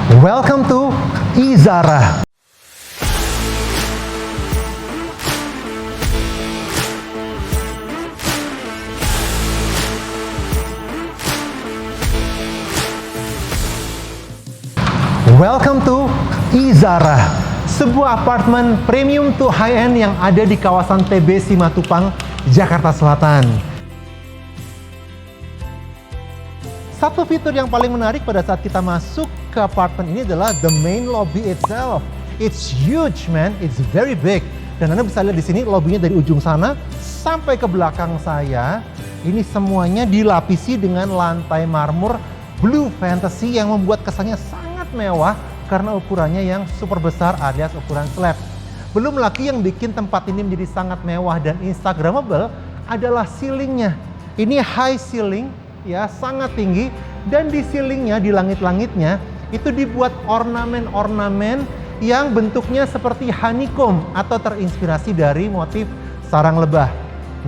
Welcome to Izara. Welcome to Izara, sebuah apartemen premium to high-end yang ada di kawasan TB Simatupang, Jakarta Selatan. Satu fitur yang paling menarik pada saat kita masuk ke apartemen ini adalah the main lobby itself. It's huge, man. It's very big. Dan Anda bisa lihat di sini lobbynya dari ujung sana sampai ke belakang saya. Ini semuanya dilapisi dengan lantai marmer blue fantasy yang membuat kesannya sangat mewah karena ukurannya yang super besar alias ukuran slab. Belum lagi yang bikin tempat ini menjadi sangat mewah dan instagramable adalah ceilingnya. Ini high ceiling, ya, sangat tinggi, dan di ceilingnya, di langit-langitnya itu dibuat ornamen-ornamen yang bentuknya seperti honeycomb atau terinspirasi dari motif sarang lebah.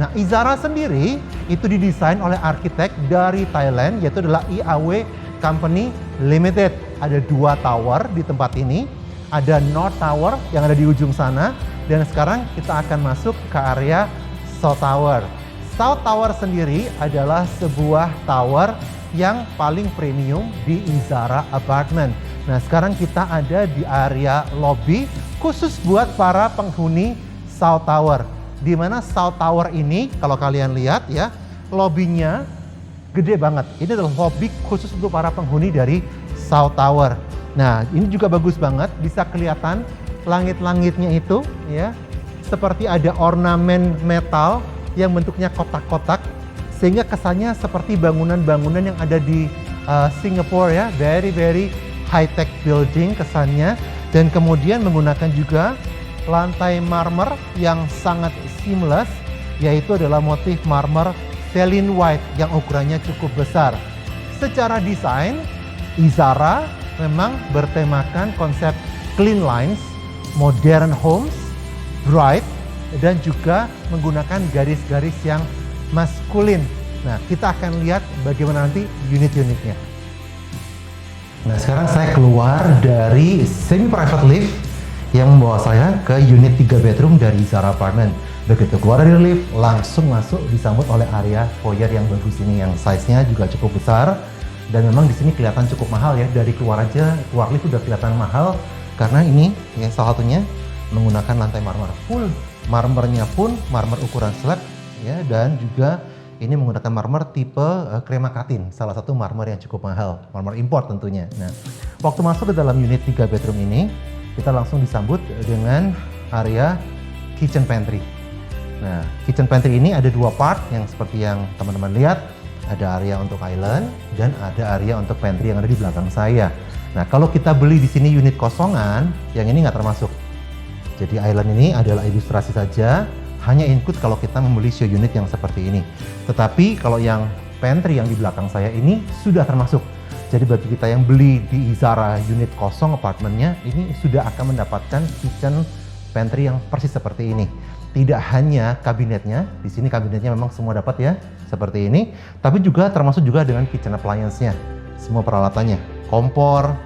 Nah, Izara sendiri itu didesain oleh arsitek dari Thailand, yaitu adalah IAW Company Limited. Ada 2 tower di tempat ini, ada North Tower yang ada di ujung sana, dan sekarang kita akan masuk ke area South Tower. South Tower sendiri adalah sebuah tower yang paling premium di Izara Apartment. Nah, sekarang kita ada di area lobby khusus buat para penghuni South Tower. Di mana South Tower ini, kalau kalian lihat ya, lobbynya gede banget. Ini adalah lobby khusus untuk para penghuni dari South Tower. Nah, ini juga bagus banget, bisa kelihatan langit-langitnya itu ya, seperti ada ornamen metal yang bentuknya kotak-kotak, sehingga kesannya seperti bangunan-bangunan yang ada di Singapura ya, very high-tech building kesannya. Dan kemudian menggunakan juga lantai marmer yang sangat seamless, yaitu adalah motif marmer Celine White yang ukurannya cukup besar. Secara desain, Izara memang bertemakan konsep clean lines, modern homes, bright, dan juga menggunakan garis-garis yang maskulin. Nah, kita akan lihat bagaimana nanti unit-unitnya. Nah, sekarang saya keluar dari semi-private lift yang membawa saya ke unit 3 bedroom dari Izara Apartment. Begitu keluar dari lift, langsung masuk disambut oleh area foyer yang bagus ini, yang size-nya juga cukup besar. Dan memang di sini kelihatan cukup mahal ya, dari keluar lift udah kelihatan mahal karena ini ya salah satunya menggunakan lantai marmer full. Marmernya pun marmer ukuran slab ya, dan juga ini menggunakan marmer tipe kremakatin, salah satu marmer yang cukup mahal, marmer import tentunya. Nah, waktu masuk ke dalam unit 3 bedroom ini, kita langsung disambut dengan area kitchen pantry. Nah, kitchen pantry ini ada 2 part yang seperti yang teman-teman lihat, ada area untuk island dan ada area untuk pantry yang ada di belakang saya. Nah, kalau kita beli di sini unit kosongan, yang ini nggak termasuk. Jadi island ini adalah ilustrasi saja, hanya include kalau kita membeli show unit yang seperti ini. Tetapi kalau yang pantry yang di belakang saya ini sudah termasuk. Jadi bagi kita yang beli di Izara unit kosong apartemennya, ini sudah akan mendapatkan kitchen pantry yang persis seperti ini. Tidak hanya kabinetnya, di sini kabinetnya memang semua dapat ya, seperti ini. Tapi juga termasuk juga dengan kitchen appliance-nya, semua peralatannya, kompor,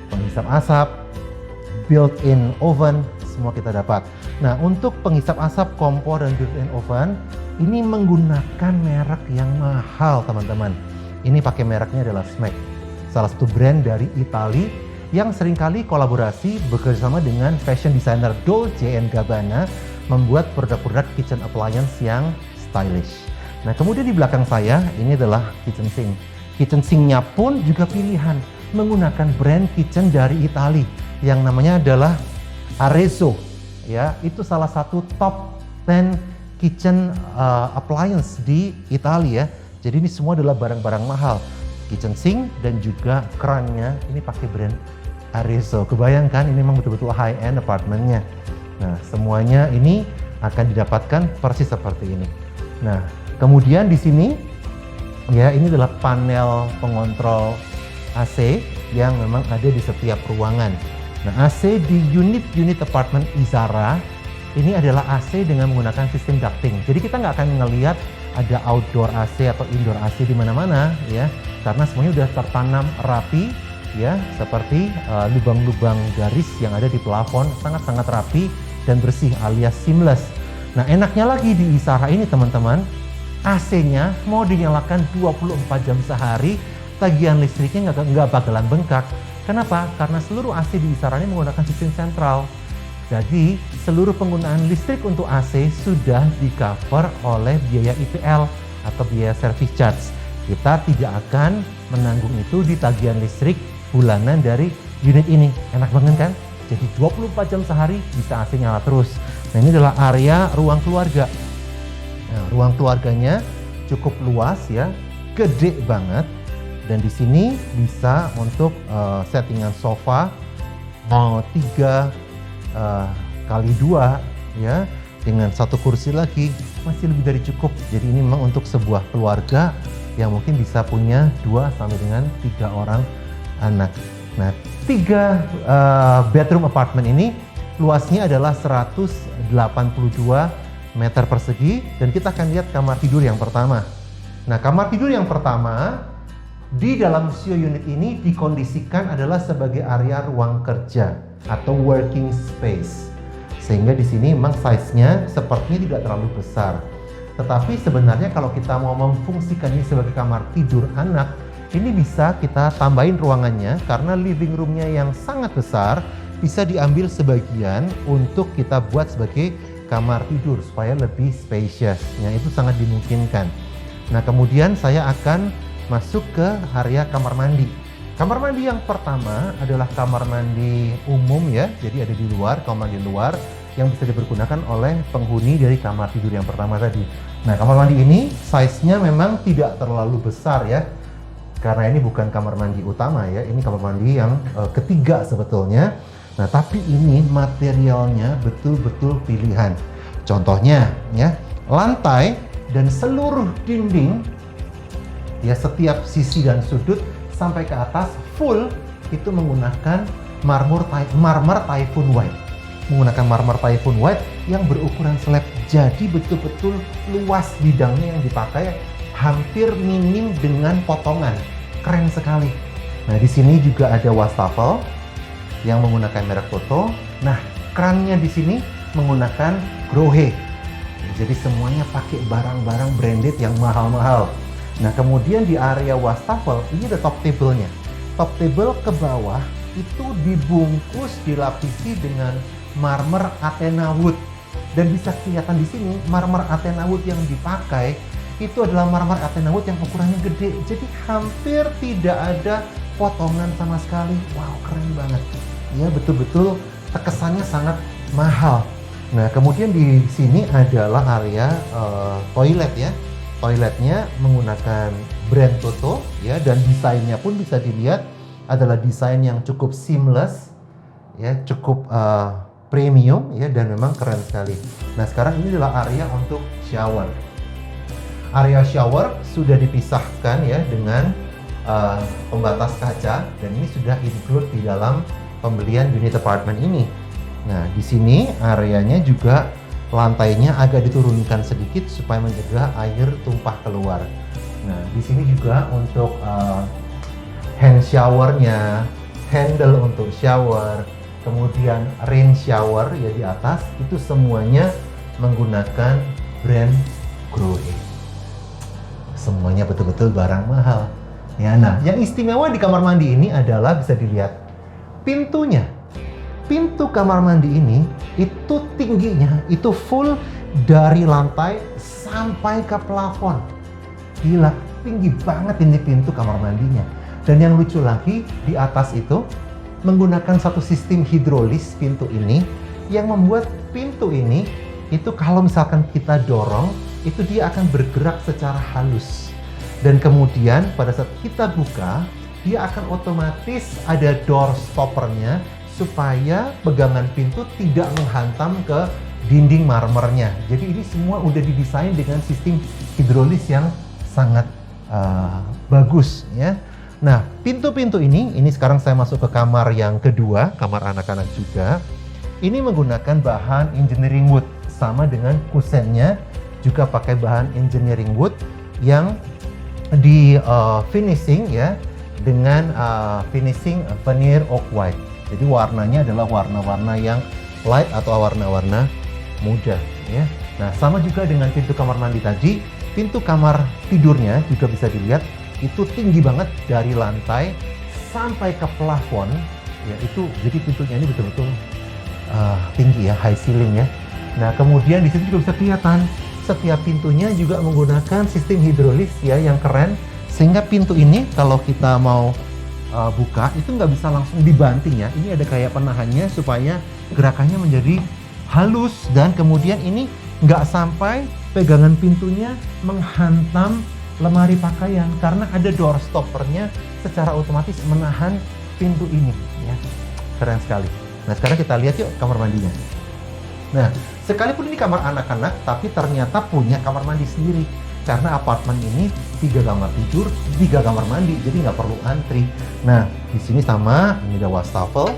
penghisap asap, built-in oven, semua kita dapat. Nah, untuk penghisap asap, kompor, dan built-in oven, ini menggunakan merek yang mahal, teman-teman. Ini pakai mereknya adalah Smeg, salah satu brand dari Italia yang seringkali kolaborasi bekerjasama dengan fashion designer Dolce & Gabbana membuat produk-produk kitchen appliance yang stylish. Nah, kemudian di belakang saya ini adalah kitchen sink. Kitchen sink-nya pun juga pilihan menggunakan brand kitchen dari Italia yang namanya adalah Arezzo. Ya, itu salah satu top 10 kitchen appliance di Italia. Jadi ini semua adalah barang-barang mahal. Kitchen sink dan juga kerannya ini pakai brand Arezzo. Kebayangkan ini memang betul-betul high-end apartemennya. Nah, semuanya ini akan didapatkan persis seperti ini. Nah, kemudian di sini ya, ini adalah panel pengontrol AC yang memang ada di setiap ruangan. Nah, AC di unit-unit apartemen Izara ini adalah AC dengan menggunakan sistem ducting. Jadi kita nggak akan ngelihat ada outdoor AC atau indoor AC di mana-mana ya, karena semuanya udah tertanam rapi ya, seperti lubang-lubang garis yang ada di plafon sangat-sangat rapi dan bersih alias seamless. Nah, enaknya lagi di Isara ini teman-teman, AC-nya mau dinyalakan 24 jam sehari, tagihan listriknya nggak bakalan bengkak. Kenapa? Karena seluruh AC di Isara ini menggunakan sistem sentral. Jadi, seluruh penggunaan listrik untuk AC sudah di-cover oleh biaya IPL atau biaya service charge. Kita tidak akan menanggung itu di tagihan listrik bulanan dari unit ini. Enak banget kan? Jadi 24 jam sehari bisa AC nyala terus. Nah, ini adalah area ruang keluarga. Nah, ruang keluarganya cukup luas ya, gede banget. Dan di sini bisa untuk settingan sofa mau 3 kali 2 ya, dengan 1 kursi lagi masih lebih dari cukup. Jadi ini memang untuk sebuah keluarga yang mungkin bisa punya 2 sampai dengan 3 orang anak. Nah, 3 bedroom apartment ini luasnya adalah 182 meter persegi, dan kita akan lihat kamar tidur yang pertama. Nah, kamar tidur yang pertama di dalam Sio unit ini dikondisikan adalah sebagai area ruang kerja atau working space. Sehingga di sini memang size-nya sepertinya tidak terlalu besar. Tetapi sebenarnya kalau kita mau memfungsikan ini sebagai kamar tidur anak, ini bisa kita tambahin ruangannya karena living room-nya yang sangat besar bisa diambil sebagian untuk kita buat sebagai kamar tidur supaya lebih spacious. Nah, itu sangat dimungkinkan. Nah, kemudian saya akan masuk ke area kamar mandi. Kamar mandi yang pertama adalah kamar mandi umum ya, jadi ada di luar, kamar mandi luar yang bisa dipergunakan oleh penghuni dari kamar tidur yang pertama tadi. Nah, kamar mandi ini size-nya memang tidak terlalu besar ya, karena ini bukan kamar mandi utama ya, ini kamar mandi yang ketiga sebetulnya. Nah, tapi ini materialnya betul-betul pilihan. Contohnya ya, lantai dan seluruh dinding ya, setiap sisi dan sudut sampai ke atas full itu menggunakan marmer Typhoon White. Menggunakan marmer Typhoon White yang berukuran slab. Jadi betul-betul luas bidangnya yang dipakai, hampir minim dengan potongan. Keren sekali. Nah, di sini juga ada wastafel yang menggunakan merek Toto. Nah, krannya di sini menggunakan Grohe. Jadi semuanya pakai barang-barang branded yang mahal-mahal. Nah, kemudian di area wastafel ini ada top table-nya. Top table ke bawah itu dibungkus, dilapisi dengan marmer Athena Wood. Dan bisa kelihatan di sini marmer Athena Wood yang dipakai itu adalah marmer Athena Wood yang ukurannya gede. Jadi hampir tidak ada potongan sama sekali. Wow, keren banget. Ya, betul-betul terkesannya sangat mahal. Nah, kemudian di sini adalah area toilet ya. Toiletnya menggunakan brand Toto ya, dan desainnya pun bisa dilihat adalah desain yang cukup seamless ya, cukup premium ya, dan memang keren sekali. Nah, sekarang ini adalah area untuk shower. Area shower sudah dipisahkan ya dengan pembatas kaca, dan ini sudah include di dalam pembelian unit apartemen ini. Nah, di sini areanya juga lantainya agak diturunkan sedikit supaya mencegah air tumpah keluar. Nah, di sini juga untuk hand showernya, handle untuk shower, kemudian rain shower ya di atas, itu semuanya menggunakan brand Grohe. Semuanya betul-betul barang mahal. Ya, nah, yang istimewa di kamar mandi ini adalah bisa dilihat pintunya. Pintu kamar mandi ini itu tingginya itu full dari lantai sampai ke plafon. Gila, tinggi banget ini pintu kamar mandinya. Dan yang lucu lagi, di atas itu menggunakan satu sistem hidrolis pintu ini yang membuat pintu ini itu kalau misalkan kita dorong, itu dia akan bergerak secara halus. Dan kemudian pada saat kita buka, dia akan otomatis ada door stoppernya supaya pegangan pintu tidak menghantam ke dinding marmernya. Jadi ini semua udah didesain dengan sistem hidrolis yang sangat bagus ya. Nah, pintu-pintu ini sekarang saya masuk ke kamar yang kedua, kamar anak-anak juga. Ini menggunakan bahan engineering wood, sama dengan kusennya juga pakai bahan engineering wood yang di finishing ya dengan finishing veneer oak white. Jadi warnanya adalah warna-warna yang light atau warna-warna muda ya. Nah, sama juga dengan pintu kamar mandi tadi, pintu kamar tidurnya juga bisa dilihat itu tinggi banget dari lantai sampai ke plafon ya, itu jadi pintunya ini betul-betul tinggi ya, high ceiling ya. Nah, kemudian di situ juga bisa kelihatan setiap pintunya juga menggunakan sistem hidrolis ya yang keren, sehingga pintu ini kalau kita mau buka itu nggak bisa langsung dibanting ya. Ini ada kayak penahannya supaya gerakannya menjadi halus, dan kemudian ini nggak sampai pegangan pintunya menghantam lemari pakaian karena ada door stoppernya secara otomatis menahan pintu ini ya. Keren sekali. Nah, sekarang kita lihat yuk kamar mandinya. Nah, sekalipun ini kamar anak-anak, tapi ternyata punya kamar mandi sendiri. Karena apartemen ini 3 kamar tidur, 3 kamar mandi, jadi nggak perlu antri. Nah, di sini sama, ini ada wastafel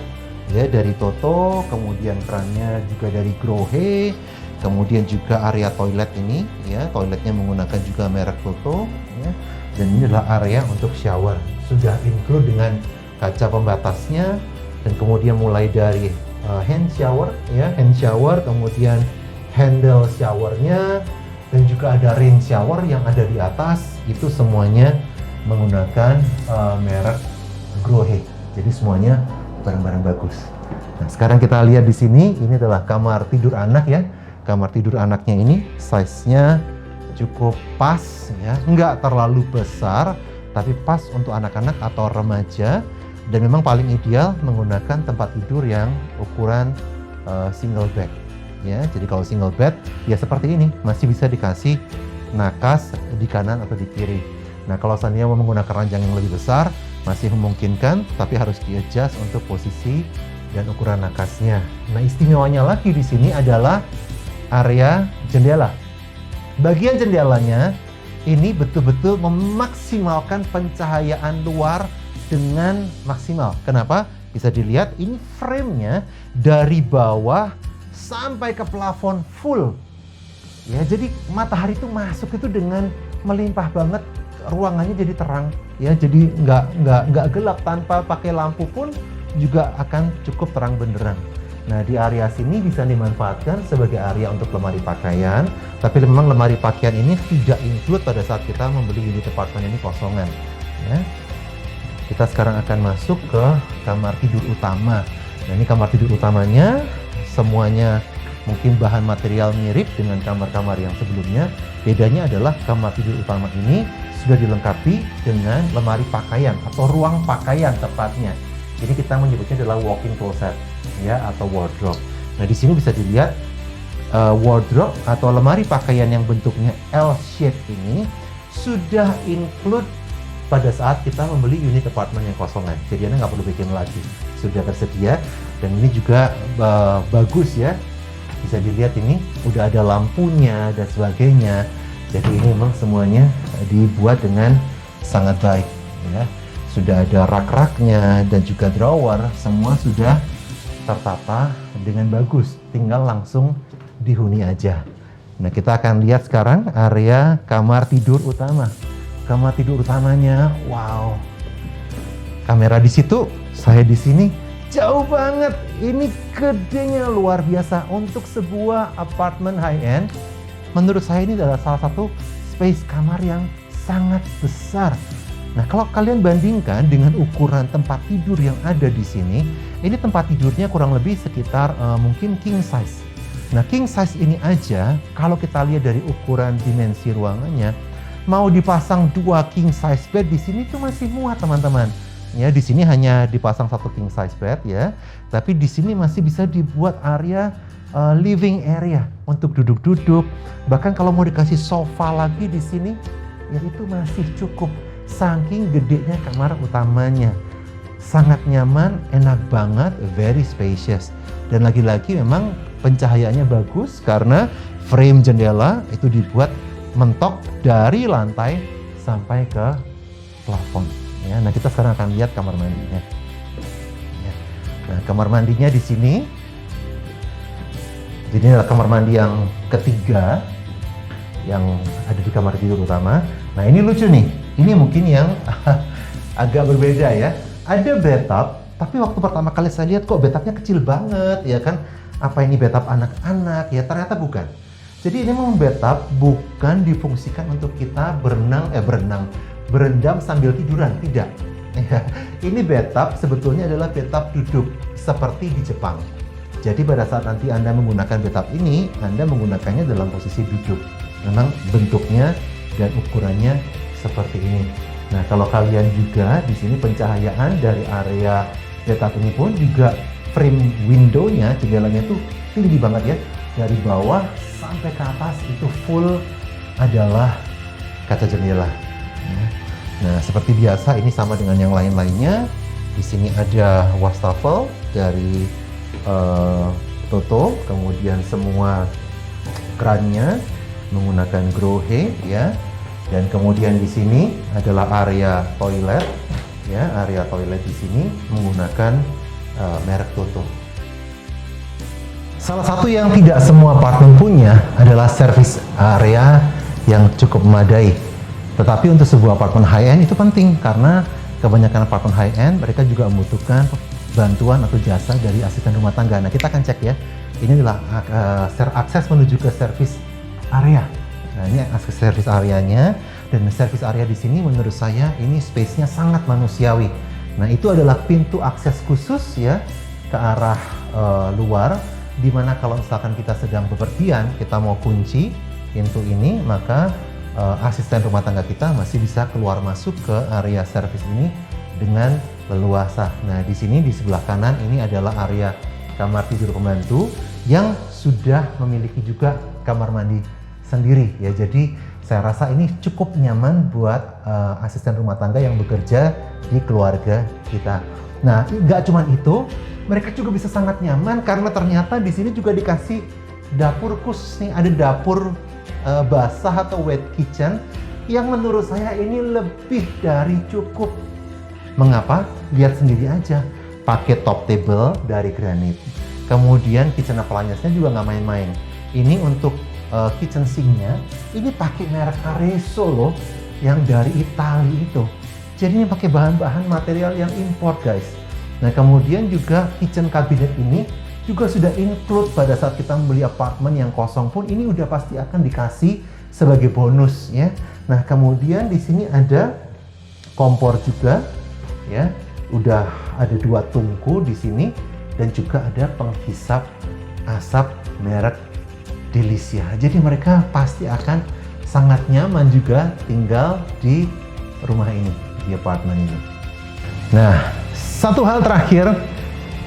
ya dari Toto, kemudian kerannya juga dari Grohe, kemudian juga area toilet ini ya, toiletnya menggunakan juga merek Toto ya. Dan ini adalah area untuk shower, sudah include dengan kaca pembatasnya, dan kemudian mulai dari hand shower ya, hand shower, kemudian handle showernya, dan juga ada rain shower yang ada di atas, itu semuanya menggunakan merek Grohe. Jadi semuanya barang-barang bagus. Nah, sekarang kita lihat di sini, ini adalah kamar tidur anak ya. Kamar tidur anaknya ini size-nya cukup pas ya, nggak terlalu besar, tapi pas untuk anak-anak atau remaja, dan memang paling ideal menggunakan tempat tidur yang ukuran single bed. Ya, jadi kalau single bed ya seperti ini, masih bisa dikasih nakas di kanan atau di kiri. Nah, kalau seandainya mau menggunakan ranjang yang lebih besar, masih memungkinkan, tapi harus di-adjust untuk posisi dan ukuran nakasnya. Nah, istimewanya lagi di sini adalah area jendela. Bagian jendelanya ini betul-betul memaksimalkan pencahayaan luar dengan maksimal. Kenapa? Bisa dilihat ini frame-nya dari bawah sampai ke plafon full ya, jadi matahari itu masuk itu dengan melimpah banget, ruangannya jadi terang ya, jadi nggak gelap, tanpa pakai lampu pun juga akan cukup terang benderang. Nah, di area sini bisa dimanfaatkan sebagai area untuk lemari pakaian, tapi memang lemari pakaian ini tidak include pada saat kita membeli unit apartemen ini kosongan ya. Kita sekarang akan masuk ke kamar tidur utama. Nah, ini kamar tidur utamanya, semuanya mungkin bahan material mirip dengan kamar-kamar yang sebelumnya. Bedanya adalah kamar tidur utama ini sudah dilengkapi dengan lemari pakaian atau ruang pakaian tepatnya. Jadi kita menyebutnya adalah walk-in closet ya, atau wardrobe. Nah, di sini bisa dilihat wardrobe atau lemari pakaian yang bentuknya L shape ini sudah include pada saat kita membeli unit apartemen yang kosongan. Jadi Anda nggak perlu bikin lagi, sudah tersedia. Dan ini juga bagus ya, bisa dilihat ini udah ada lampunya dan sebagainya. Jadi ini memang semuanya dibuat dengan sangat baik ya. Sudah ada rak-raknya dan juga drawer, semua sudah tertata dengan bagus, tinggal langsung dihuni aja. Nah, kita akan lihat sekarang area kamar tidur utama. Kamar tidur utamanya, wow, kamera di situ, saya di sini. Jauh banget, ini gedenya luar biasa untuk sebuah apartemen high-end. Menurut saya ini adalah salah satu space kamar yang sangat besar. Nah, kalau kalian bandingkan dengan ukuran tempat tidur yang ada di sini, ini tempat tidurnya kurang lebih sekitar mungkin king size. Nah, king size ini aja, kalau kita lihat dari ukuran dimensi ruangannya, mau dipasang 2 king size bed di sini tuh masih muat, teman-teman. Ya, di sini hanya dipasang 1 king size bed ya, tapi di sini masih bisa dibuat area living area untuk duduk-duduk. Bahkan kalau mau dikasih sofa lagi di sini, ya itu masih cukup. Saking gedenya kamar utamanya, sangat nyaman, enak banget, very spacious. Dan lagi-lagi memang pencahayaannya bagus karena frame jendela itu dibuat mentok dari lantai sampai ke plafon. Ya, nah, kita sekarang akan lihat kamar mandinya. Ya. Nah, kamar mandinya di sini. Jadi ini adalah kamar mandi yang ketiga yang ada di kamar tidur utama. Nah, ini lucu nih. Ini mungkin yang agak berbeda ya. Ada bathtub, tapi waktu pertama kali saya lihat kok bathtubnya kecil banget ya kan. Apa ini bathtub anak-anak ya? Ternyata bukan. Jadi ini memang bathtub bukan difungsikan untuk kita berendam sambil tiduran, tidak. Ya, ini bathtub sebetulnya adalah bathtub duduk seperti di Jepang. Jadi pada saat nanti Anda menggunakan bathtub ini, Anda menggunakannya dalam posisi duduk. Memang bentuknya dan ukurannya seperti ini. Nah, kalau kalian juga di sini pencahayaan dari area bathtub ini pun juga frame window-nya, jendelanya itu tinggi banget ya. Dari bawah sampai ke atas itu full adalah kaca jendela. Nah, seperti biasa ini sama dengan yang lain-lainnya. Di sini ada wastafel dari Toto, kemudian semua kerannya menggunakan Grohe ya, dan kemudian di sini adalah area toilet ya, area toilet di sini menggunakan merek Toto. Salah satu yang tidak semua apartemen punya adalah service area yang cukup memadai. Tetapi untuk sebuah apartemen high-end itu penting karena kebanyakan apartemen high-end mereka juga membutuhkan bantuan atau jasa dari asisten rumah tangga. Nah, kita akan cek ya. Ini adalah akses menuju ke service area. Nah, ini akses service areanya, dan service area di sini menurut saya ini space-nya sangat manusiawi. Nah, itu adalah pintu akses khusus ya ke arah luar, di mana kalau misalkan kita sedang bepergian, kita mau kunci pintu ini, maka asisten rumah tangga kita masih bisa keluar masuk ke area service ini dengan leluasa. Nah, di sini di sebelah kanan ini adalah area kamar tidur pembantu yang sudah memiliki juga kamar mandi sendiri ya. Jadi saya rasa ini cukup nyaman buat asisten rumah tangga yang bekerja di keluarga kita. Nah, nggak cuma itu, mereka juga bisa sangat nyaman karena ternyata di sini juga dikasih dapur khusus nih. Ada dapur basah atau wet kitchen yang menurut saya ini lebih dari cukup. Mengapa? Lihat sendiri aja. Pakai top table dari granit. Kemudian kitchen appliance-nya juga nggak main-main. Ini untuk kitchen sink-nya, ini pakai merek Arezzo loh, yang dari Italia itu. Jadi ini pakai bahan-bahan material yang import, guys. Nah, kemudian juga kitchen cabinet ini juga sudah include pada saat kita membeli apartemen yang kosong pun ini udah pasti akan dikasih sebagai bonus ya. Nah, kemudian di sini ada kompor juga. Ya, udah ada 2 tungku di sini dan juga ada penghisap asap merek Delisia. Jadi mereka pasti akan sangat nyaman juga tinggal di rumah ini, di apartemen ini. Nah, satu hal terakhir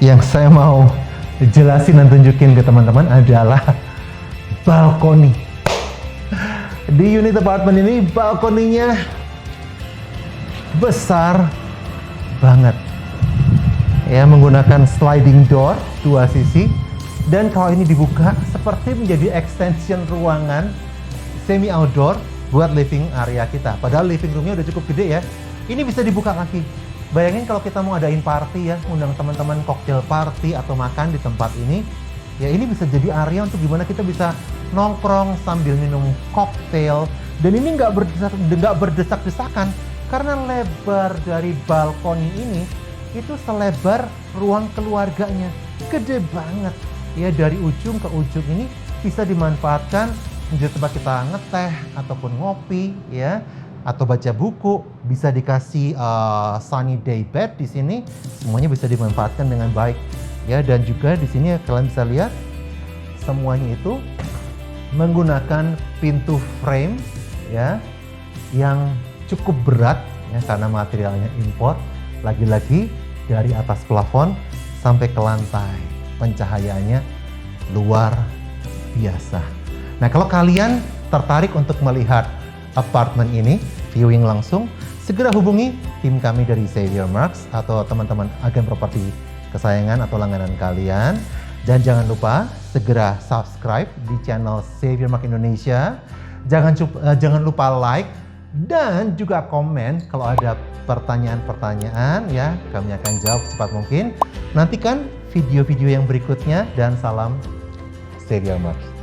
yang saya mau jelasin dan tunjukin ke teman-teman adalah balkoni. Di unit apartemen ini balkoninya besar banget ya, menggunakan sliding door 2 sisi, dan kalau ini dibuka seperti menjadi extension ruangan semi outdoor buat living area kita. Padahal living roomnya udah cukup gede ya, ini bisa dibuka lagi. Bayangin kalau kita mau adain party ya, undang teman-teman cocktail party atau makan di tempat ini ya, ini bisa jadi area untuk gimana kita bisa nongkrong sambil minum cocktail, dan ini nggak berdesak-desakan. Karena lebar dari balkoni ini itu selebar ruang keluarganya, gede banget ya. Dari ujung ke ujung ini bisa dimanfaatkan menjadi tempat kita ngeteh ataupun ngopi ya, atau baca buku. Bisa dikasih sunny day bed di sini, semuanya bisa dimanfaatkan dengan baik ya. Dan juga di sini kalian bisa lihat semuanya itu menggunakan pintu frame ya, yang cukup berat ya karena materialnya import. Lagi-lagi dari atas plafon sampai ke lantai, pencahayaannya luar biasa. Nah, kalau kalian tertarik untuk melihat apartemen ini viewing langsung, segera hubungi tim kami dari Xavier Marks atau teman-teman agen properti kesayangan atau langganan kalian. Dan jangan lupa segera subscribe di channel Xavier Marks Indonesia. Jangan lupa like dan juga komen kalau ada pertanyaan-pertanyaan ya, kami akan jawab secepat mungkin. Nantikan video-video yang berikutnya dan salam Xavier Marks.